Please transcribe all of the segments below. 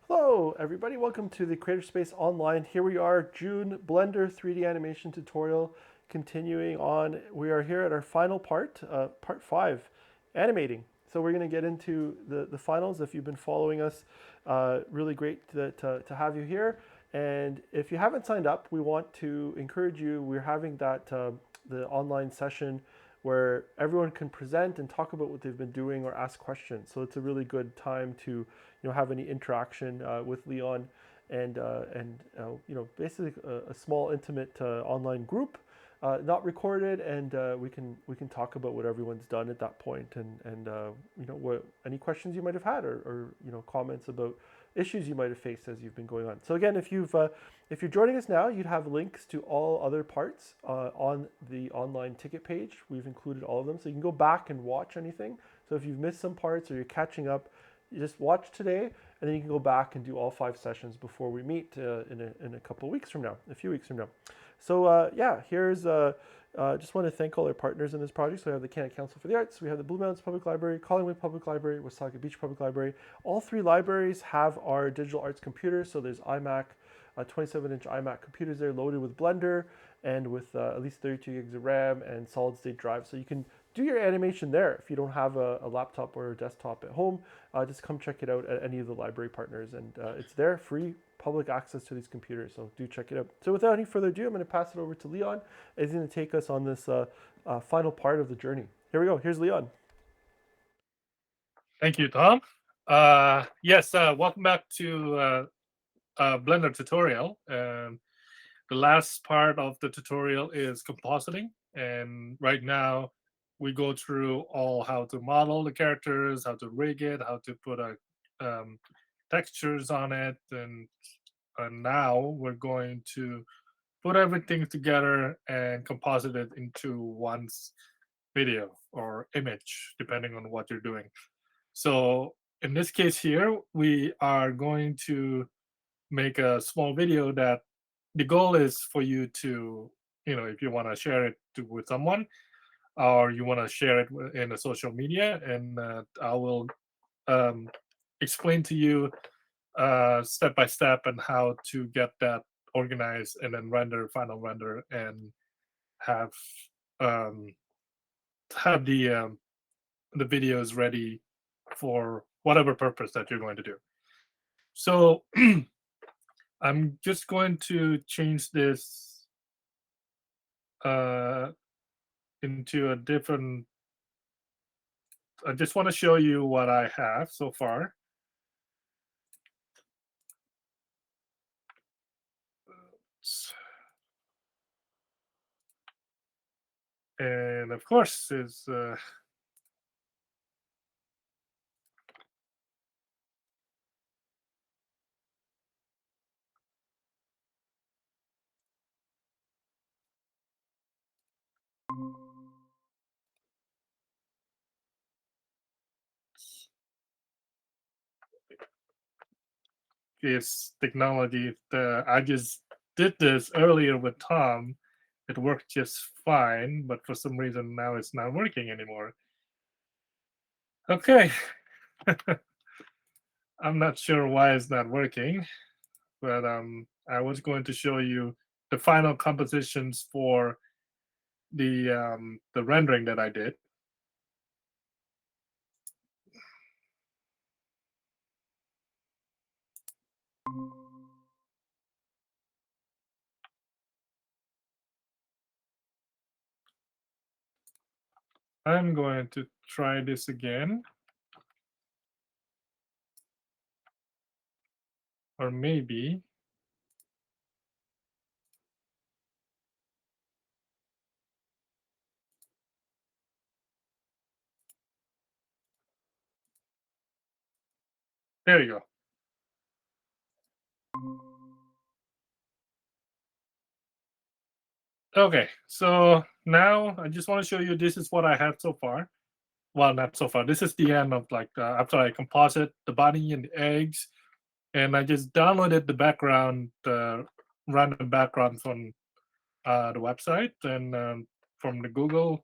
Hello, everybody. Welcome to the Creator Space Online. Here we are, June Blender 3D animation tutorial. Continuing on, we are here at our final part 5, animating. So we're going to get into the finals. If you've been following us, really great to have you here. And if you haven't signed up, we want to encourage you. We're having the online session where everyone can present and talk about what they've been doing or ask questions. So it's a really good time to have any interaction with Leon and basically a small intimate online group, not recorded, and we can talk about what everyone's done at that point, and what any questions you might have had, or comments about issues you might have faced as you've been going on. So again, if you're joining us now, you'd have links to all other parts on the online ticket page. We've included all of them, so you can go back and watch anything. So if you've missed some parts or you're catching up, you just watch today, and then you can go back and do all 5 sessions before we meet in a couple of weeks from now, a few weeks from now. So here's just want to thank all our partners in this project. So we have the Canada Council for the Arts, we have the Blue Mountains Public Library, Collingwood Public Library, Wasaga Beach Public Library. All 3 libraries have our digital arts computers. So there's iMac, 27-inch iMac computers there loaded with Blender and with at least 32 gigs of RAM and solid state drive. So you can do your animation there. If you don't have a laptop or a desktop at home, just come check it out at any of the library partners. And it's there, free public access to these computers. So do check it out. So without any further ado, I'm going to pass it over to Leon. He's going to take us on this final part of the journey. Here we go. Here's Leon. Thank you, Tom. Yes, welcome back to Blender tutorial. The last part of the tutorial is compositing, and right now we go through all how to model the characters, how to rig it, how to put textures on it, and now we're going to put everything together and composite it into one video or image, depending on what you're doing. So in this case here, we are going to make a small video that the goal is for you to, if you want to share it with someone or you want to share it in a social media, and I will um, explain to you step by step and how to get that organized and then final render, and have um, have the videos ready for whatever purpose that you're going to do. So I'm just going to change this uh, into a different. I just want to show you what I have so far. And of course, is technology. I just did this earlier with Tom. It worked just fine, but for some reason now it's not working anymore. Okay. I'm not sure why it's not working, but I was going to show you the final compositions for the rendering that I did. I'm going to try this again, or maybe there you go. Okay, so now I just want to show you this is what I have so far. Well, not so far. This is the end of after I composite the body and the eggs, and I just downloaded the background, random background from the website and from the Google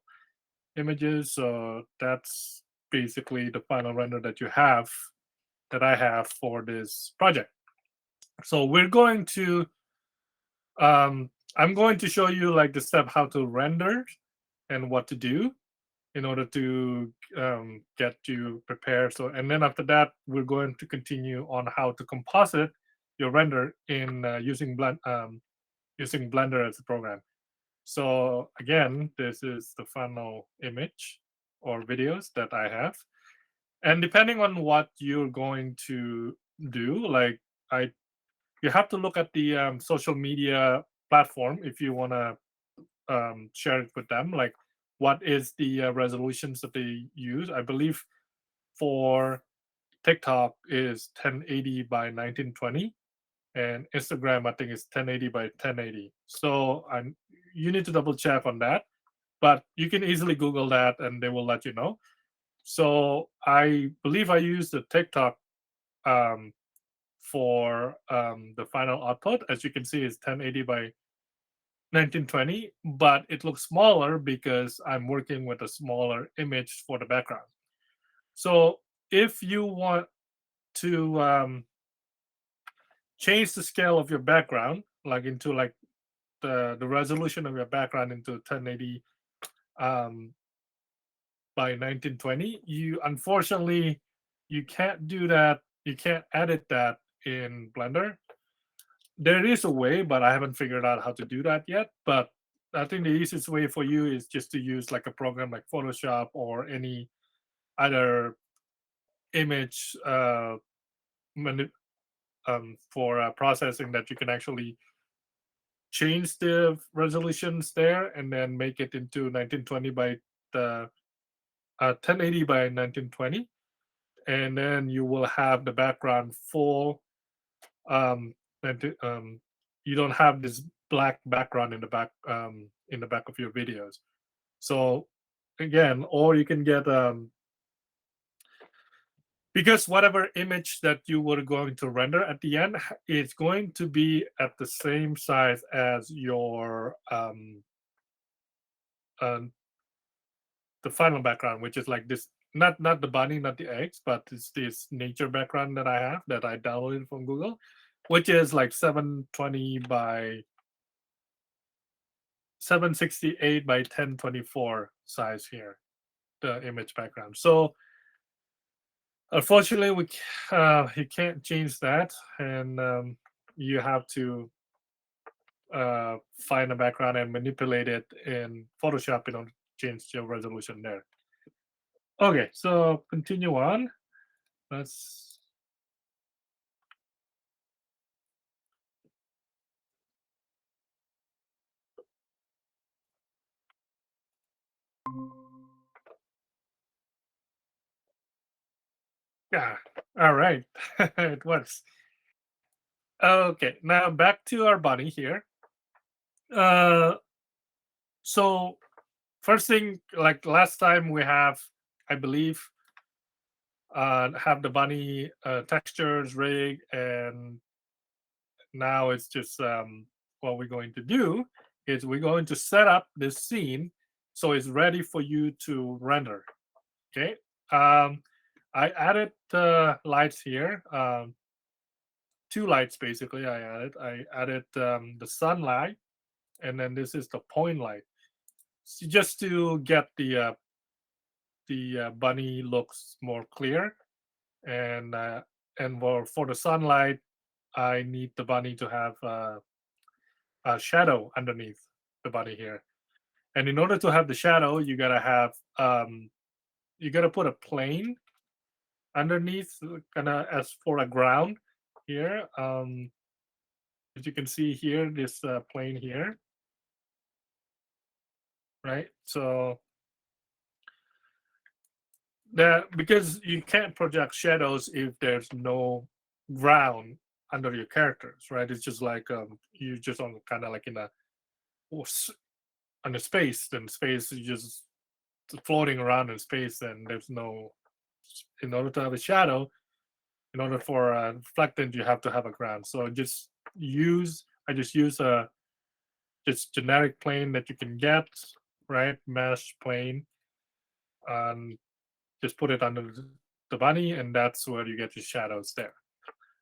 images. So that's basically the final render that you have that I have for this project. So we're going to I'm going to show you like the step how to render and what to do in order to get you prepared. So, and then after that, we're going to continue on how to composite your render in using Blender as a program. So again, this is the final image or videos that I have. And depending on what you're going to do, like I, you have to look at the social media platform if you want to share it with them. Like, what is the resolutions that they use? I believe for TikTok is 1080 by 1920, and Instagram I think is 1080 by 1080. So you need to double check on that, but you can easily Google that and they will let you know. So I believe I use the TikTok um, for the final output. As you can see, is 1080 by 1920, but it looks smaller because I'm working with a smaller image for the background. So if you want to change the scale of your background, like into like the resolution of your background into 1080 um, by 1920, you unfortunately you can't do that. You can't edit that in Blender. There is a way, but I haven't figured out how to do that yet. But I think the easiest way for you is just to use like a program like Photoshop or any other image for processing that you can actually change the resolutions there and then make it into 1920 by the 1080 by 1920, and then you will have the background full. Um, you don't have this black background in the back of your videos. So again, or you can get because whatever image that you were going to render at the end is going to be at the same size as your um, the final background, which is like this, not the bunny, not the eggs, but it's this nature background that I have that I downloaded from Google, which is like 720 by 768 by 1024 size here, the image background. So unfortunately, you can't change that, and you have to find a background and manipulate it in Photoshop in order to change your resolution there. Okay, so continue on. Let's. Yeah, all right, it works. Okay, now back to our bunny here. Uh, so first thing, like last time, we have, I believe, have the bunny textures rig, and now it's just what we're going to do is we're going to set up this scene so it's ready for you to render. Okay. Um, I added lights here. Two lights basically. I added the sunlight, and then this is the point light, just to get the bunny looks more clear. And for the sunlight, I need the bunny to have a shadow underneath the bunny here. And in order to have the shadow, you gotta put a plane underneath, kind of as for a ground here. As you can see here, this plane here, right? So that, because you can't project shadows if there's no ground under your characters, right? It's just like you just on kind of like in a on a space, then space is just floating around in space, and there's no. In order to have a shadow, in order for a reflectant, you have to have a ground. So I just use a just generic plane that you can get, right? Mesh plane, and just put it under the bunny, and that's where you get your shadows there.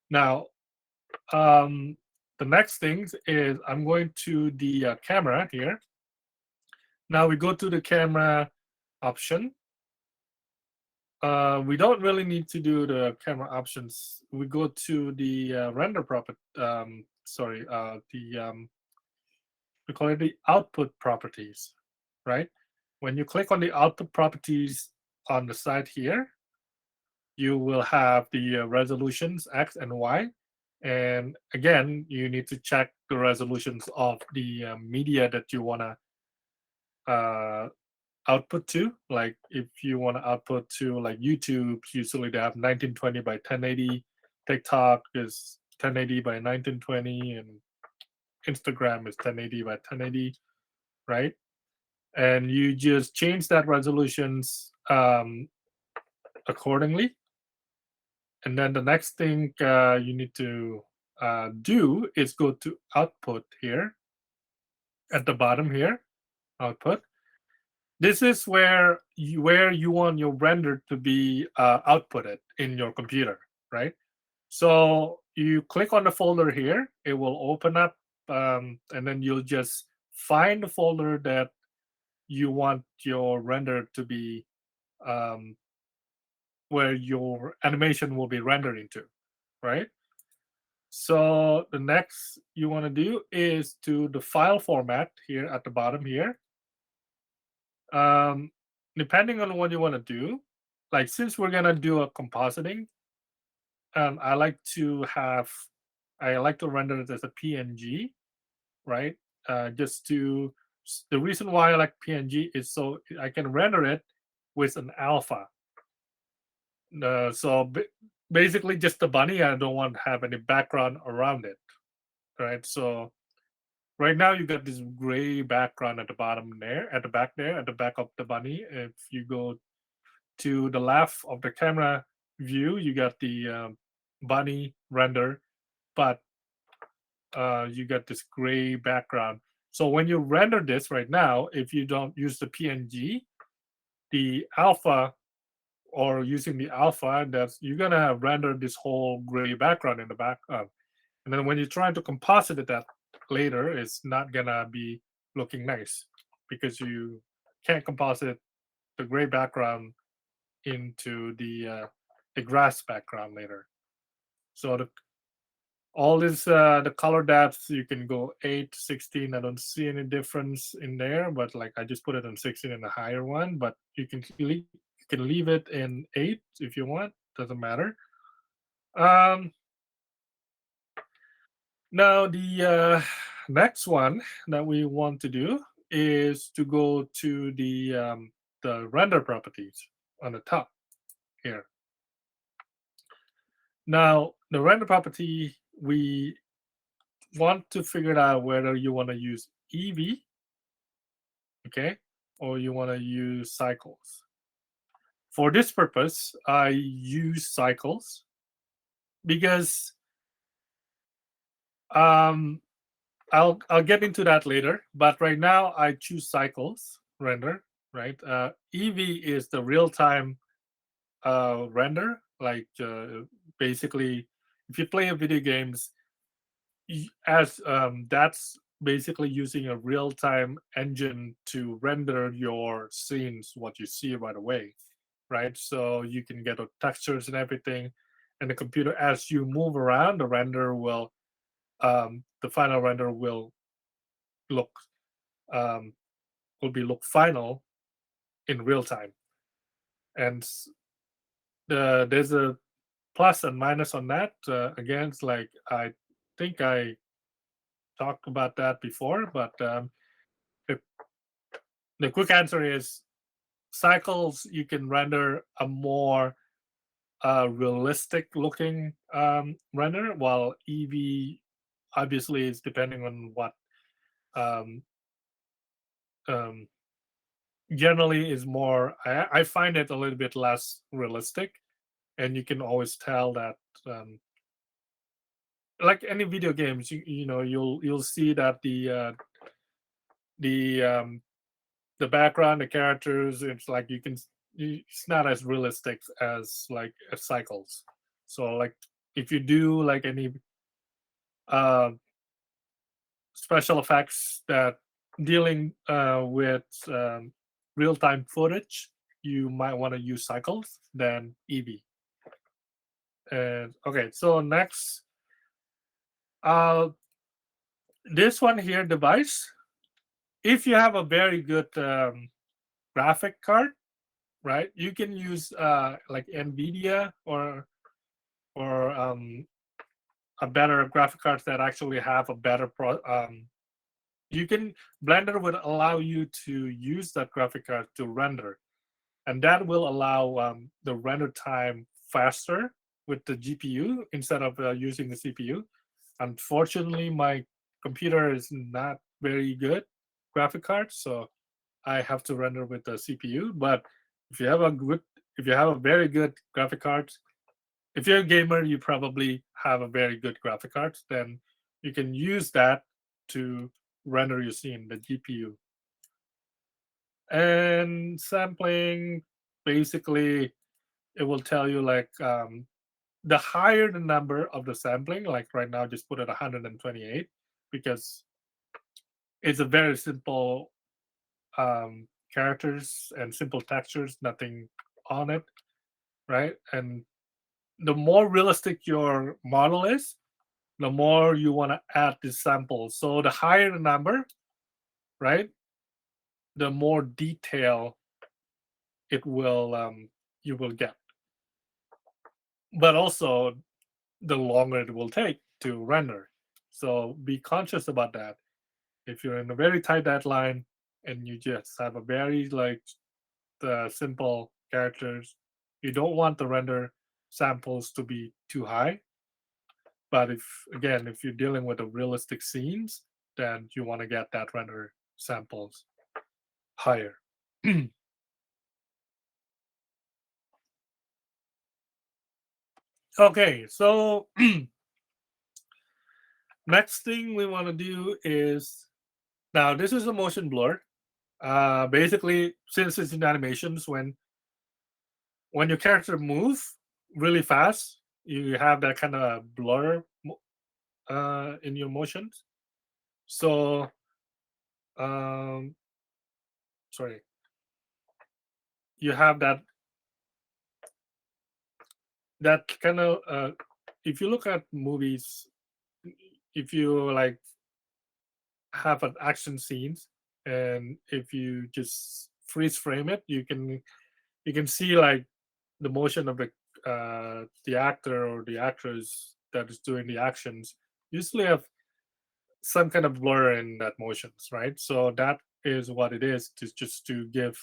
Now, um, the next thing is I'm going to the camera here. Now we go to the camera option. We don't really need to do the camera options. We go to the render property. Sorry, we call it the output properties, right? When you click on the output properties on the side here, you will have the resolutions X and Y. And again, you need to check the resolutions of the media that you want to output to. Like if you want to output to like YouTube, usually they have 1920 by 1080. TikTok is 1080 by 1920, and Instagram is 1080 by 1080, right? And you just change that resolutions accordingly. And then the next thing you need to do is go to output here at the bottom here, output. This is where you want your render to be outputted in your computer, right? So you click on the folder here, it will open up, and then you'll just find the folder that you want your render to be, um, where your animation will be rendered into, right? So the next you want to do is to the file format here at the bottom here. Um, Depending on what you want to do, like since we're gonna do a compositing, I like to have, I like to render it as a PNG, right? Just to The reason why I like PNG is so I can render it with an alpha. Basically just the bunny. I don't want to have any background around it, right? So right now you got this gray background at the bottom there, at the back there, at the back of the bunny. If you go to the left of the camera view, you got the bunny render, but you got this gray background. So when you render this right now, if you don't use the PNG, the alpha, or using the alpha, that's you're gonna render this whole gray background in the back. And then when you try to composite it that later, it's not gonna be looking nice because you can't composite the gray background into the grass background later. So all this the color depths you can go 8, 16. I don't see any difference in there, but like I just put it on 16 in the higher one. But you can leave it in 8 if you want. Doesn't matter. Um, Now the next one that we want to do is to go to the render properties on the top here. Now the render property, we want to figure out whether you want to use EV, okay, or you want to use cycles. For this purpose, I use cycles because um, I'll get into that later. But right now, I choose cycles render. Right, EV is the real time render. Like basically, if you play a video games, as that's basically using a real time engine to render your scenes, what you see right away, right? So you can get the textures and everything, and the computer, as you move around, the render will, the final render look um, will be look final in real time. And there's a plus and minus on that. Again, it's like I think I talked about that before, but the, the quick answer is cycles. You can render a more realistic looking render, while EV obviously is depending on what um, um, generally is more. I find it a little bit less realistic, and you can always tell that. Like any video games, you know you'll see that the the background, the characters, it's like it's not as realistic as like cycles. So like if you do like any uh, special effects that dealing with real time footage, you might want to use cycles than EV. And okay, so next, uh, this one here device. If you have a very good graphic card, right, you can use like NVIDIA or a better graphic cards that actually have a better you can Blender would allow you to use that graphic card to render, and that will allow the render time faster with the GPU instead of using the CPU. Unfortunately, my computer is not very good graphic card, so I have to render with the CPU. But if you have a good, if you have a very good graphic card, if you're a gamer, you probably have a very good graphic card. Then you can use that to render your scene, the GPU. And sampling, basically, it will tell you like the higher the number of the sampling, like right now, just put it 128 because it's a very simple characters and simple textures, nothing on it, right? And the more realistic your model is, the more you want to add this sample. So the higher the number, right, the more detail it will you will get. But also the longer it will take to render. So be conscious about that. If you're in a very tight deadline and you just have a very like the simple characters, you don't want the render samples to be too high. But if you're dealing with the realistic scenes, then you want to get that render samples higher. Okay, so next thing we want to do is, now this is a motion blur. Basically, since it's in animations, when your character move really fast, you have that kind of blur in your motions. So, um, sorry, you have that kind of. If you look at movies, if you like have an action scenes, and if you just freeze frame it, you can see like the motion of the actor or the actress that is doing the actions usually have some kind of blur in that motions, right? So that is what it is, to just to give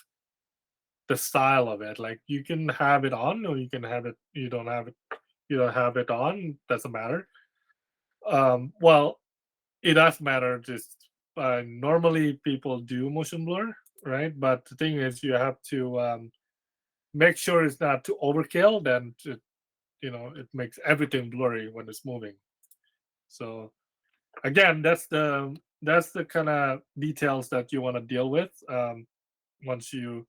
the style of it. Like you can have it on, or you can have it. You don't have it on. Doesn't matter. Well, it does matter. Just normally people do motion blur, right? But the thing is, you have to make sure it's not too overkill. Then it makes everything blurry when it's moving. So again, that's the kind of details that you want to deal with once you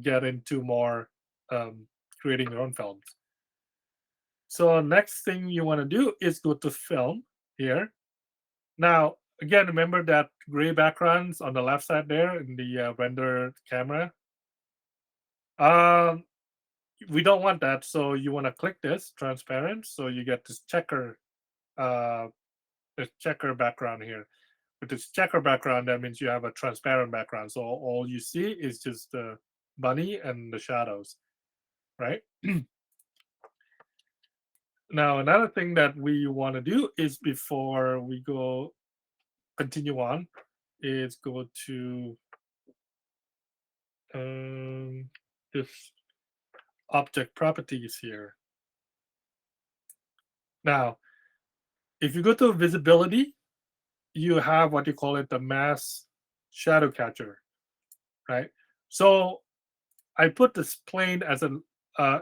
get into more creating your own films. So next thing you want to do is go to film here. Now again, remember that gray backgrounds on the left side there in the render camera. Um, we don't want that, so you want to click this transparent, so you get uh, this checker background here. With this checker background, that means you have a transparent background, so all you see is just the bunny and the shadows, right? Now another thing that we want to do is, before we go continue on, is go to um, this object properties here. Now if you go to visibility, you have what you call it, the mass shadow catcher, right? So I put this plane uh,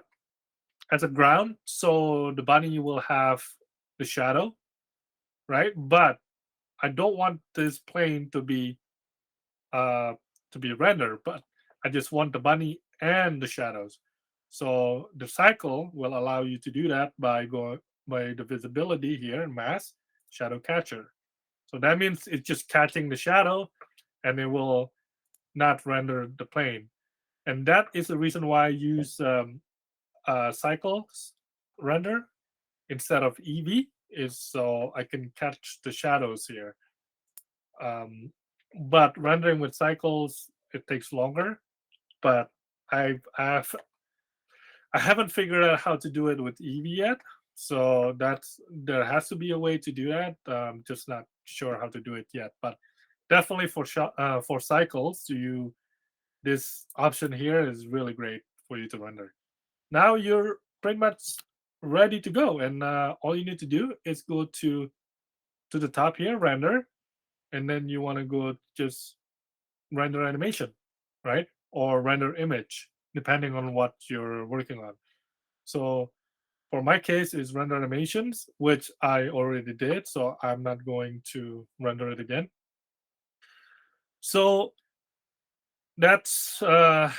as a ground, so the bunny will have the shadow, right? But I don't want this plane uh, to be rendered, but I just want the bunny and the shadows. So the cycle will allow you to do that by going by the visibility here, mask, shadow catcher. So that means it's just catching the shadow and it will not render the plane. And that is the reason why I use cycles render instead of EV, is so I can catch the shadows here. Um, but rendering with cycles, it takes longer. But I've I haven't figured out how to do it with EV yet. So that's there has to be a way to do that. Just not sure how to do it yet. But definitely for cycles, you this option here is really great for you to render. Now you're pretty much ready to go, and all you need to do is go to the top here, render, and then you want to go just render animation, right? Or render image, depending on what you're working on. So for my case is render animations, which I already did, so I'm not going to render it again. So that's uh,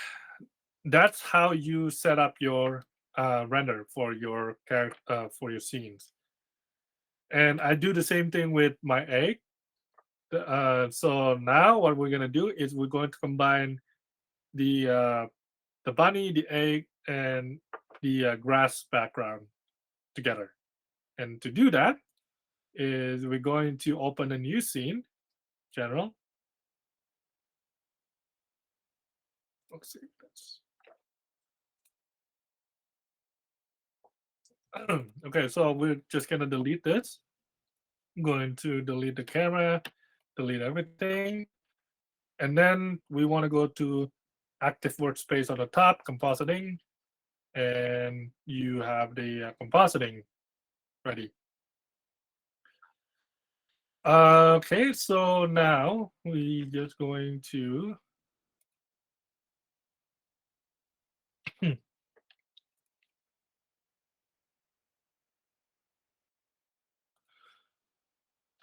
that's how you set up your render for your character for your scenes. And I do the same thing with my egg. So now what we're gonna do is we're going to combine the bunny, the egg, and the grass background together. And to do that is we're going to open a new scene, general. Let's see. Okay, so we're just gonna delete this. I'm going to delete the camera, delete everything, and then we want to go to active workspace on the top, compositing, and you have the compositing ready. Okay, so now we just going to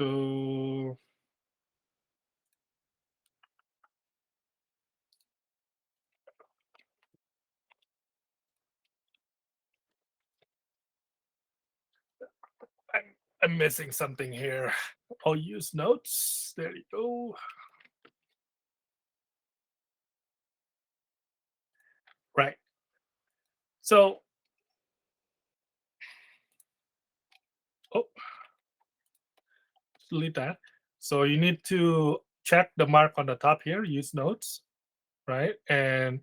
so I'm, I'm missing something here. I'll use notes. There you go. Right. So, oh, delete that. So you need to check the mark on the top here, use notes, right? And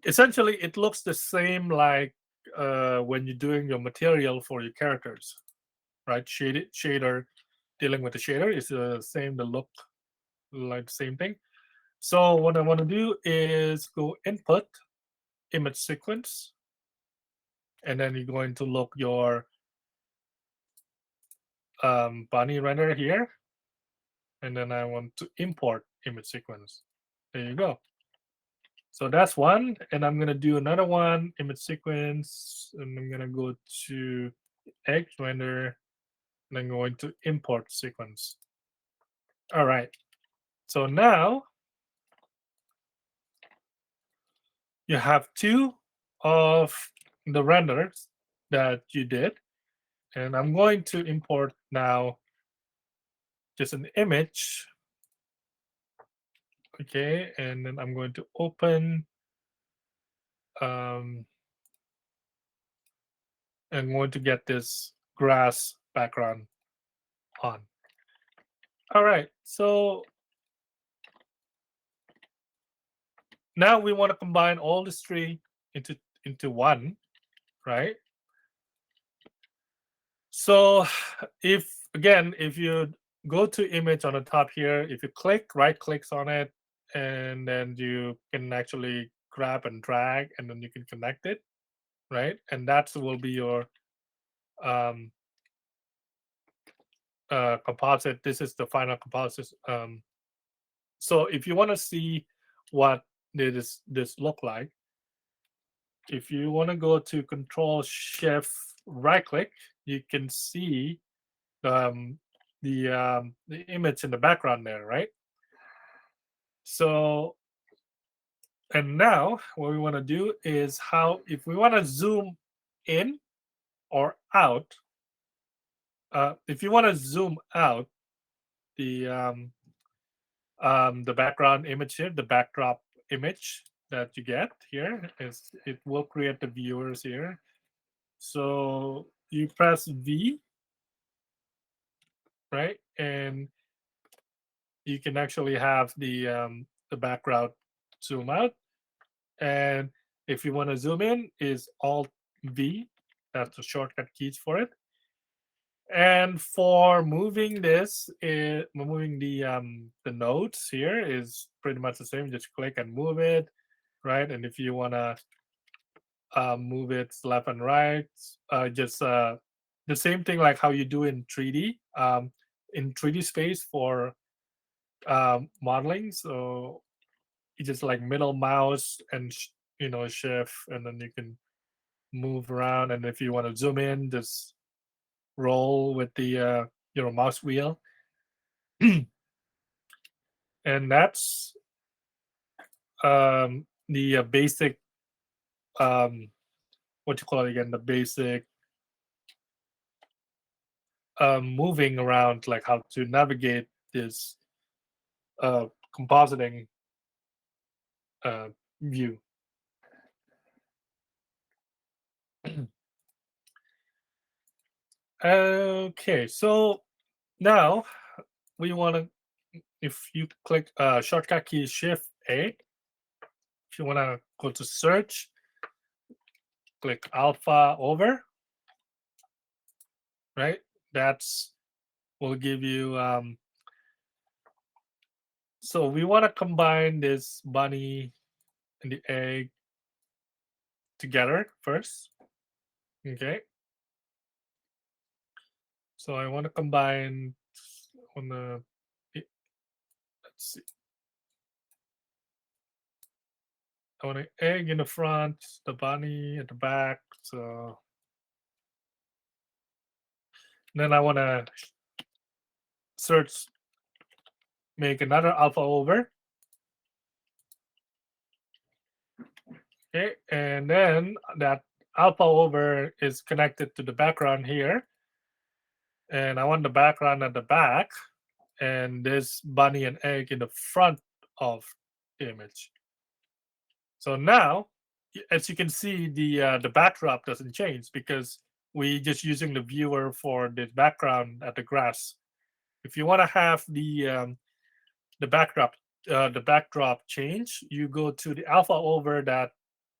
essentially it looks the same like when you're doing your material for your characters, right? Shader, dealing with the shader is the same, the look like the same thing. So what I want to do is go input, image sequence, and then you're going to look your bunny render here, and then I want to import image sequence. There you go. So that's one, and I'm gonna do another one, image sequence, and I'm gonna go to X render, and I'm going to import sequence. All right. So now you have two of the renders that you did, and I'm going to import now just an image. Okay, and then I'm going to open. I'm going to get this grass background on. All right. So now we want to combine all these three into one, right? So if again, if you go to image on the top here, if you click right clicks on it, and then you can actually grab and drag, and then you can connect it, right? And that will be your um, composite. This is the final composite. So if you want to see what this look like, if you want to go to Control Shift right click, you can see um, the image in the background there, right? So And now what we want to do is how if we want to zoom in or out, if you want to zoom out the background image here, the backdrop image that you get here is it will create the viewers here. So you press V, right, and you can actually have the background zoom out. And if you want to zoom in, is Alt V. That's the shortcut keys for it. And for moving this, moving the nodes here is pretty much the same. Just click and move it, right? And if you wanna move it left and right, just the same thing like how you do in 3D, in 3D space for modeling. So you just like middle mouse and shift, and then you can move around. And if you want to zoom in, just roll with the mouse wheel. And that's the basic um, what you call it again, the basic moving around, like how to navigate this uh, compositing uh, view. Okay, so now we want to, if you click shortcut key Shift A, if you want to go to search, click alpha over, right? That's will give you. So we want to combine this bunny and the egg together first. Okay, so I want to combine on the. Let's see. I want an egg in the front, the bunny at the back. So then I want to search, make another alpha over. Okay, and then that alpha over is connected to the background here, and I want the background at the back, and this bunny and egg in the front of the image. So now, as you can see, the backdrop doesn't change because we just using the viewer for the background at the grass. If you want to have the backdrop change, you go to the alpha over that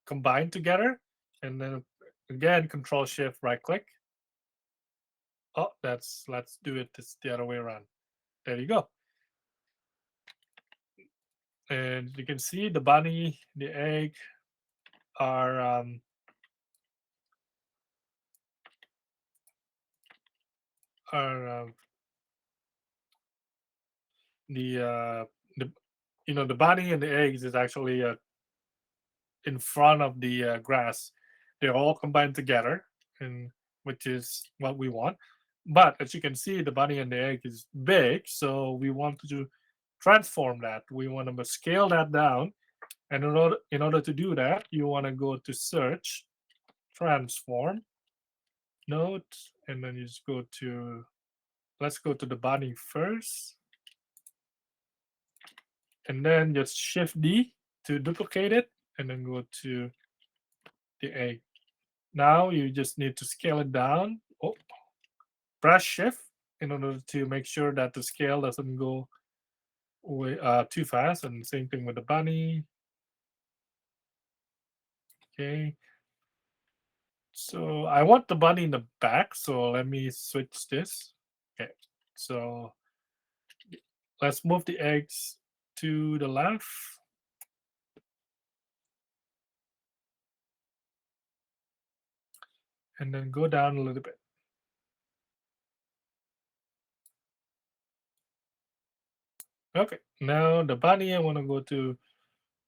combined together, and then again Control Shift right click. Oh, let's do it this the other way around. There you go. And you can see the bunny, the egg are the the the bunny and the eggs is actually in front of the grass. They're all combined together, and which is what we want. But as you can see, the bunny and the egg is big, so we want to transform that. We want to scale that down, and in order to do that, you want to go to search, transform, node, and then you just go to let's go to the bunny first, and then just Shift D to duplicate it, and then go to the egg. Now you just need to scale it down. Oh, press Shift in order to make sure that the scale doesn't go too fast. And same thing with the bunny. Okay. So I want the bunny in the back. So let me switch this. Okay. So let's move the eggs to the left. And then go down a little bit. Okay. Now the bunny, I want to go to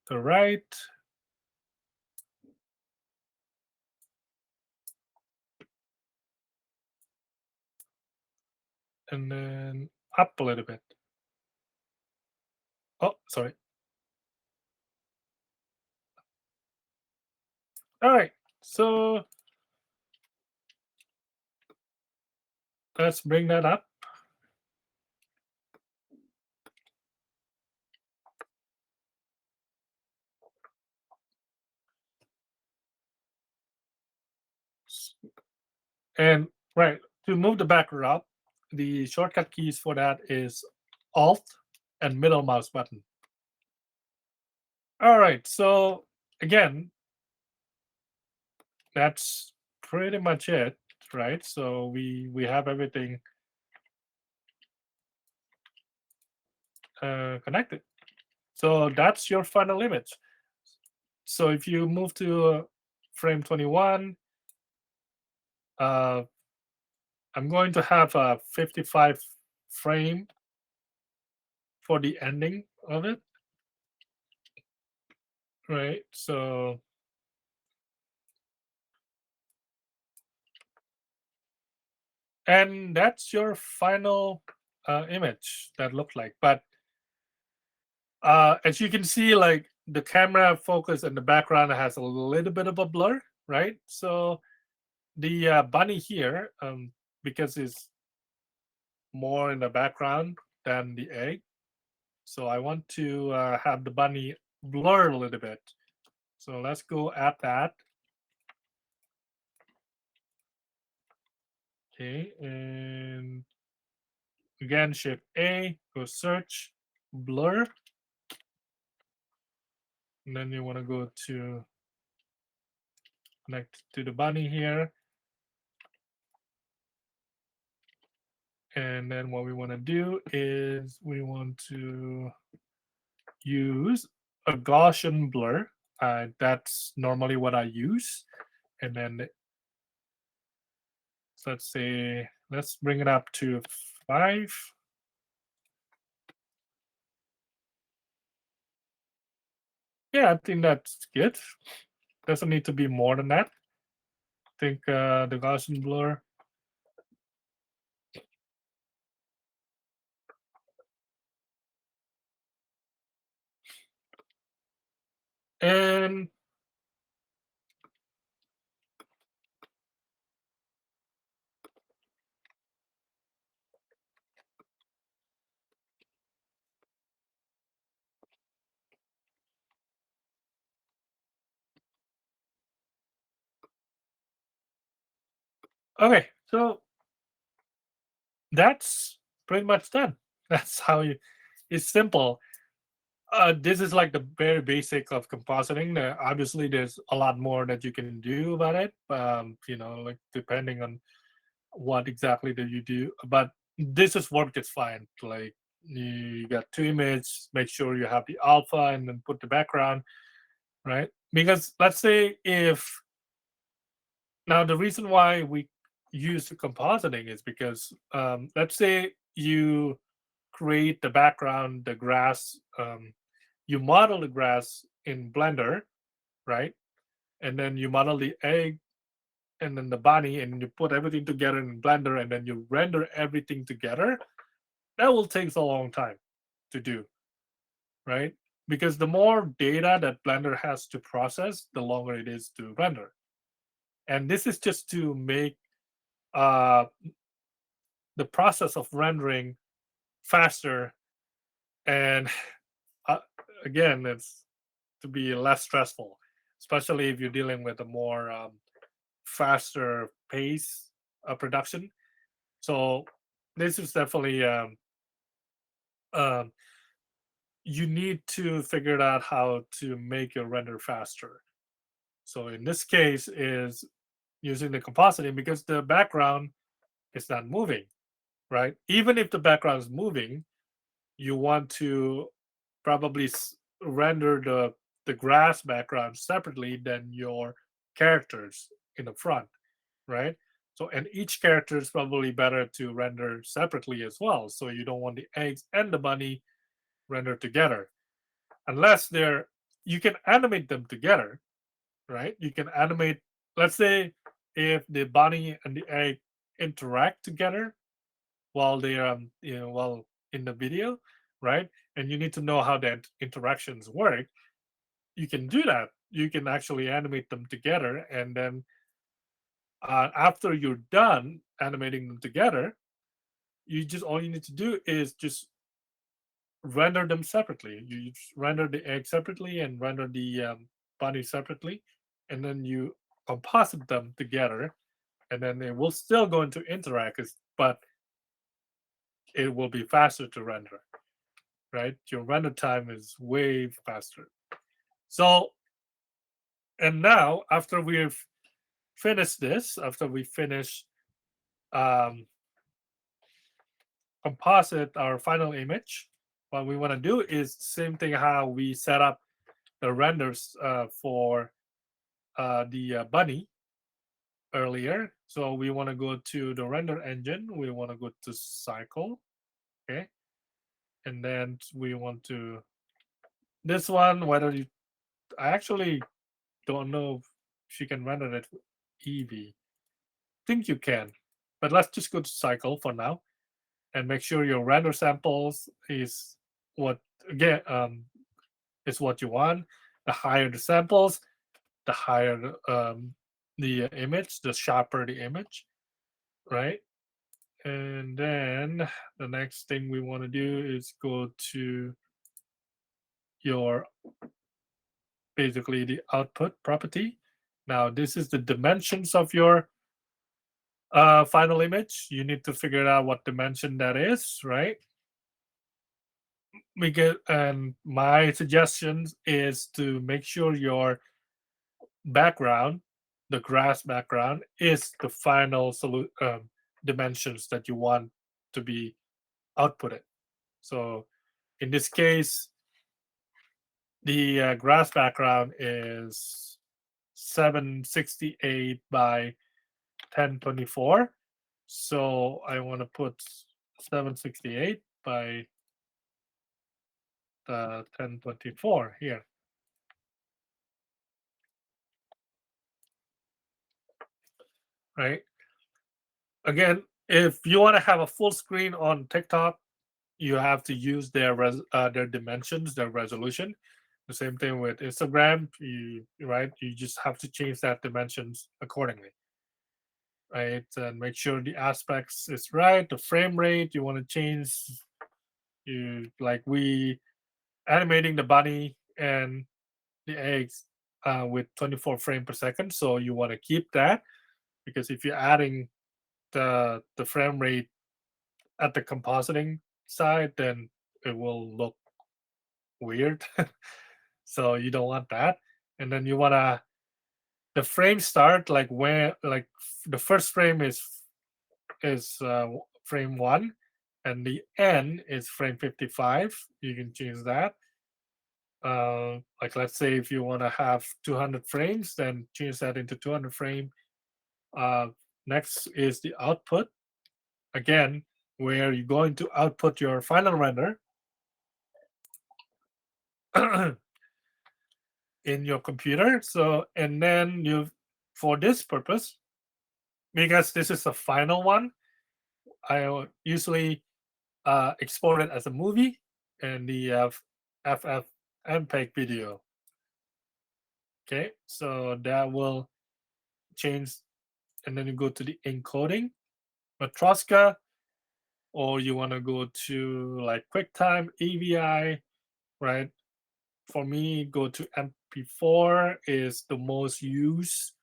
the right. And then up a little bit. Oh, sorry. All right, so let's bring that up. And right, to move the background up, the shortcut keys for that is Alt and middle mouse button. All right, so again, that's pretty much it, right? So we have everything connected. So that's your final image. So if you move to frame 21, uh, I'm going to have a 55 frame for the ending of it, right? So, and that's your final image that looked like. But as you can see, like the camera focus and the background has a little bit of a blur, right? So the bunny here, because it's more in the background than the egg, so I want to have the bunny blur a little bit. So let's go add that. Okay, and again, Shift A, go search, blur, and then you want to go to connect to the bunny here. And then what we want to do is we want to use a Gaussian blur. That's normally what I use. And then so let's say, let's bring it up to 5. Yeah, I think that's good. Doesn't need to be more than that. I think the Gaussian blur. And okay, so that's pretty much done. That's how you, it's simple. This is like the very basic of compositing. Obviously, there's a lot more that you can do about it. Like depending on what exactly that you do, but this is work just fine. Like you got two images, make sure you have the alpha, and then put the background, right? Because let's say if now the reason why we use the compositing is because let's say you create the background, the grass. You model the grass in Blender, right? And then you model the egg and then the bunny, and you put everything together in Blender, and then you render everything together. That will take a long time to do, right? Because the more data that Blender has to process, the longer it is to render. And this is just to make uh, the process of rendering faster. And uh, again, it's to be less stressful, especially if you're dealing with a more faster pace of production. So this is definitely um, you need to figure out how to make your render faster. So in this case is using the compositing because the background is not moving, right? Even if the background is moving, you want to probably render the grass background separately than your characters in the front, right? So and each character is probably better to render separately as well. So you don't want the eggs and the bunny rendered together unless they're, you can animate them together, right? You can animate, let's say if the bunny and the egg interact together while they're while in the video, right? And you need to know how that interactions work. You can do that you can actually animate them together, and then after you're done animating them together, you just all you need to do is just render them separately. You just render the egg separately and render the bunny separately, and then you composite them together, and then it will still going to interact, but it will be faster to render. Right, your render time is way faster. So, and now after we've finished this, after we finish um, composite our final image, what we want to do is same thing how we set up the renders for the bunny earlier. So we want to go to the render engine. We want to go to cycle, okay, and then we want to this one. Whether you, I actually don't know if you can render it with Eevee. Think you can, but let's just go to cycle for now and make sure your render samples is what again is what you want. The higher the samples, the higher the image, the sharper the image, right? And then the next thing we want to do is go to your basically the output property. Now this is the dimensions of your final image. You need to figure out what dimension that is, right? We get and my suggestions is to make sure your background, the grass background, is the final dimensions that you want to be outputted. So in this case, the grass background is 768 by 1024. So I want to put 768 by 1024 here, right? Again, if you want to have a full screen on TikTok, you have to use their dimensions, their resolution. The same thing with Instagram. You just have to change that dimensions accordingly, right? And make sure the aspects is right. The frame rate you want to change. You like we animating the bunny and the eggs with 24 frame per second. So you want to keep that because if you're adding the frame rate at the compositing side, then it will look weird. So you don't want that. And then you wanna the frame start like where like the first frame is frame one, and the end is frame 55. You can change that. Like let's say if you want to have 200 frames, then change that into 200 frame. Uh, Next is the output. Again, where you're going to output your final render in your computer. So, and then you, for this purpose, because this is the final one, I usually export it as a movie and the FF MPEG video. Okay, so that will change, and then you go to the encoding, Matroska, or you want to go to like QuickTime, AVI, right? For me, go to MP4 is the most used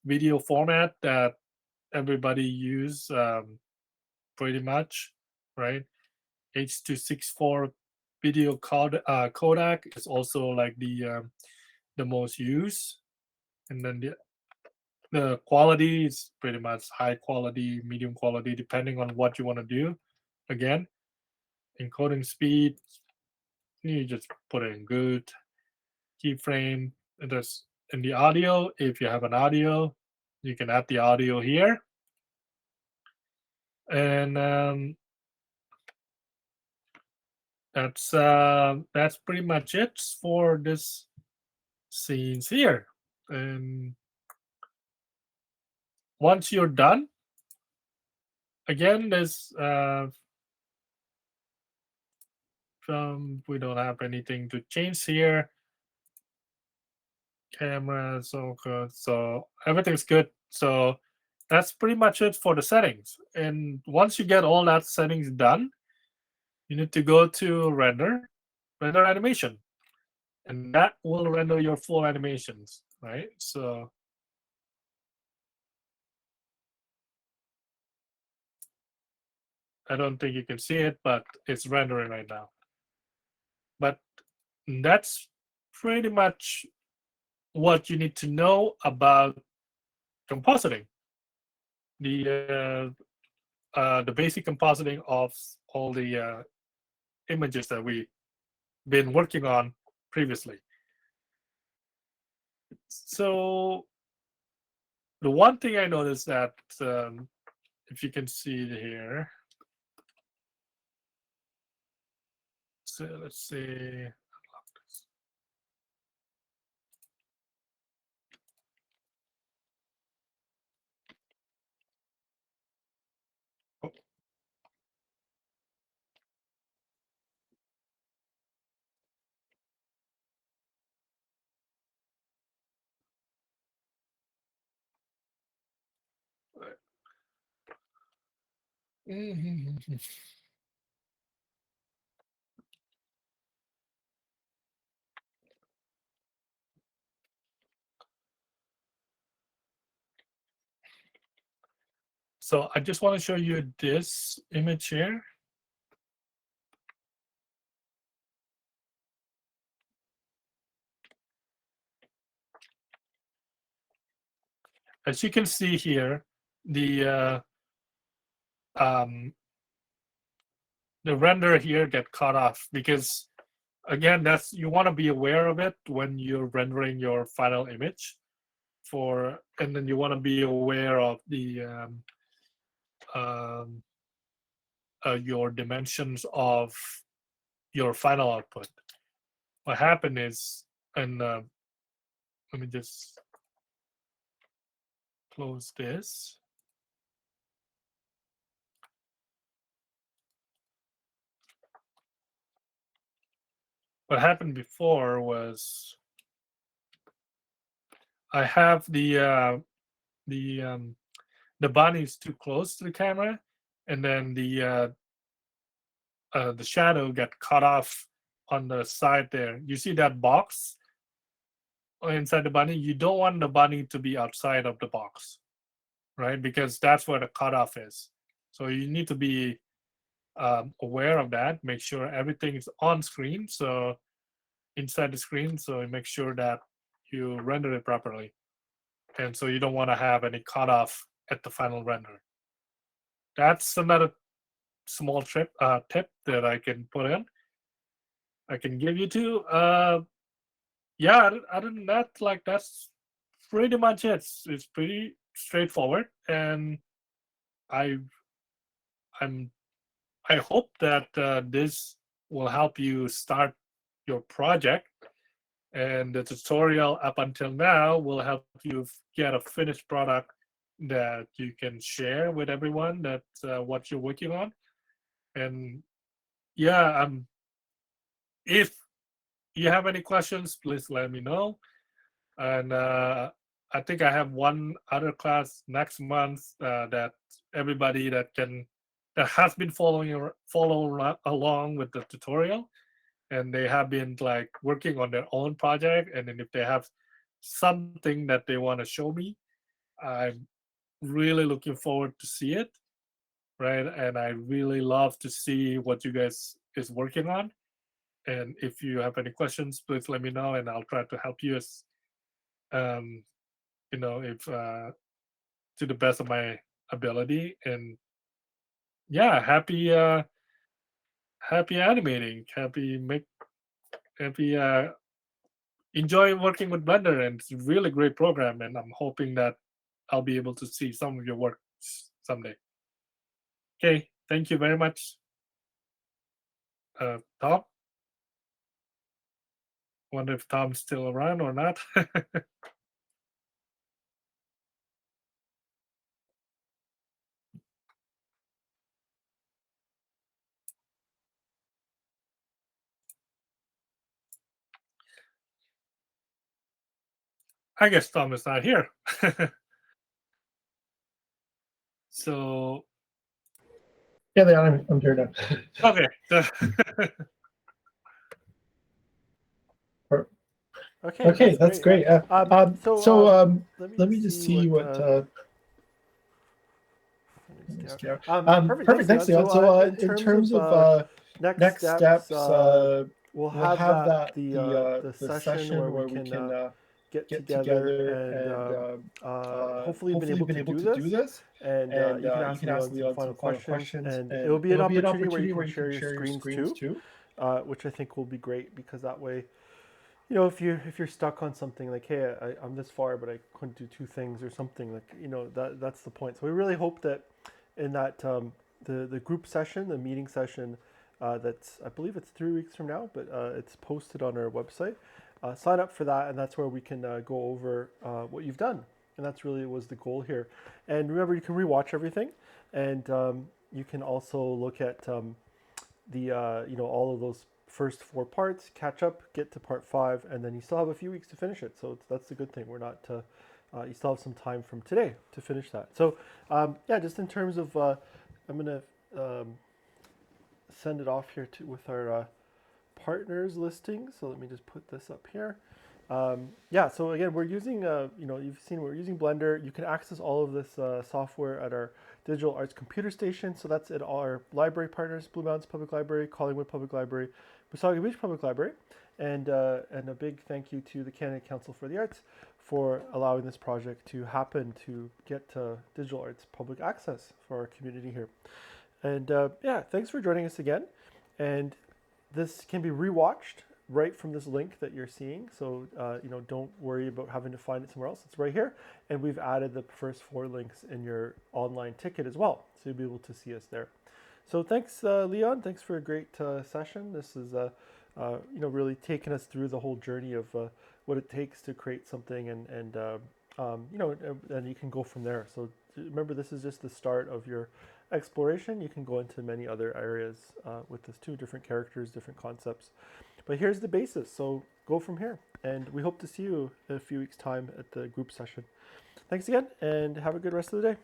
video format that everybody use pretty much, right? H.264 video codec is also like the most used, and then the quality is pretty much high quality, medium quality, depending on what you want to do. Again, encoding speed, you just put it in good keyframe. And there's in the audio, if you have an audio, you can add the audio here, and that's pretty much it for this scenes here. And once you're done, again, there's we don't have anything to change here. Camera, so good. So everything's good. So that's pretty much it for the settings. And once you get all that settings done, you need to go to render animation, and that will render your full animations, right? So I don't think you can see it, but it's rendering right now. But that's pretty much what you need to know about compositing. The basic compositing of all the images that we've been working on previously. So the one thing I noticed that if you can see here, so let's see. Oh, So I just want to show you this image here. As you can see here, the um, the render here get cut off because again, that's you want to be aware of it when you're rendering your final image for, and then you want to be aware of the um, your dimensions of your final output. What happened is, and let me just close this. What happened before was I have the the body is too close to the camera, and then the shadow got cut off on the side there. You see that box inside the bunny? You don't want the bunny to be outside of the box, right? Because that's where the cutoff is. So you need to be aware of that. Make sure everything is on screen, so inside the screen, so make sure that you render it properly. And so you don't want to have any cutoff at the final render. That's another small tip that I can put in. I can give you too. Yeah, other than that, like that's pretty much it. It's pretty straightforward, and I I'm I hope that this will help you start your project, and the tutorial up until now will help you get a finished product that you can share with everyone that what you're working on. And yeah, if you have any questions, please let me know. And I think I have one other class next month that everybody that has been follow along with the tutorial, and they have been like working on their own project. And then if they have something that they want to show me, I'm really looking forward to see it, right? And I really love to see what you guys is working on. And if you have any questions, please let me know, and I'll try to help you as um, if to the best of my ability. And yeah, happy animating, happy enjoy working with Blender, and it's a really great program. And I'm hoping that I'll be able to see some of your work someday. Okay, thank you very much, Tom. Wonder if Tom's still around or not. I guess Tom is not here. So Yeah, I'm here now. okay. Okay, Okay, that's that's great. Yeah. great. Let me Let me just just see see what. what. Let me just stay out. Perfect. Perfect. Thanks, Thanks, Leon. Leon. So, So, in in terms terms of of next next steps, steps, we'll we'll have have that that the the session where session we where we can can get get together together and and hopefully been hopefully able been to able do to do this. this. And And you can you ask can ask Leon some Leon final some final questions, questions, and it will and be an it'll be an opportunity where you opportunity can where you share can your share your screens screens too, too. which I think will be great because that way, you know, if you're stuck on something like, hey, I'm this far, but I couldn't do two things or something, like, you know, that's the point. So we really hope that in that the group session, the meeting session, that's, I believe it's 3 weeks from now, but it's posted on our website. Sign up for that, and that's where we can go over what you've done, and that's really was the goal here. And remember, you can rewatch everything, and you can also look at the you know, all of those first four parts, catch up, get to part five, and then you still have a few weeks to finish it. So that's the good thing. We're not you still have some time from today to finish that. So yeah, just in terms of I'm gonna send it off here to with our partners listing. So let me just put this up here. Yeah, so again, we're using, you know, you've seen we're using Blender. You can access all of this software at our Digital Arts Computer Station. So that's at all our library partners: Blue Mountains Public Library, Collingwood Public Library, Muscogee Beach Public Library, and a big thank you to the Canada Council for the Arts for allowing this project to happen, to get digital arts public access for our community here. And yeah, thanks for joining us again. And this can be rewatched right from this link that you're seeing. So you know, don't worry about having to find it somewhere else. It's right here, and we've added the first four links in your online ticket as well, so you'll be able to see us there. So thanks, Leon. Thanks for a great session. This is you know, really taking us through the whole journey of what it takes to create something, and you know, and you can go from there. So remember, this is just the start of your exploration. You can go into many other areas with this too, different characters, different concepts. But here's the basis. So go from here. And we hope to see you in a few weeks' time at the group session. Thanks again, and have a good rest of the day.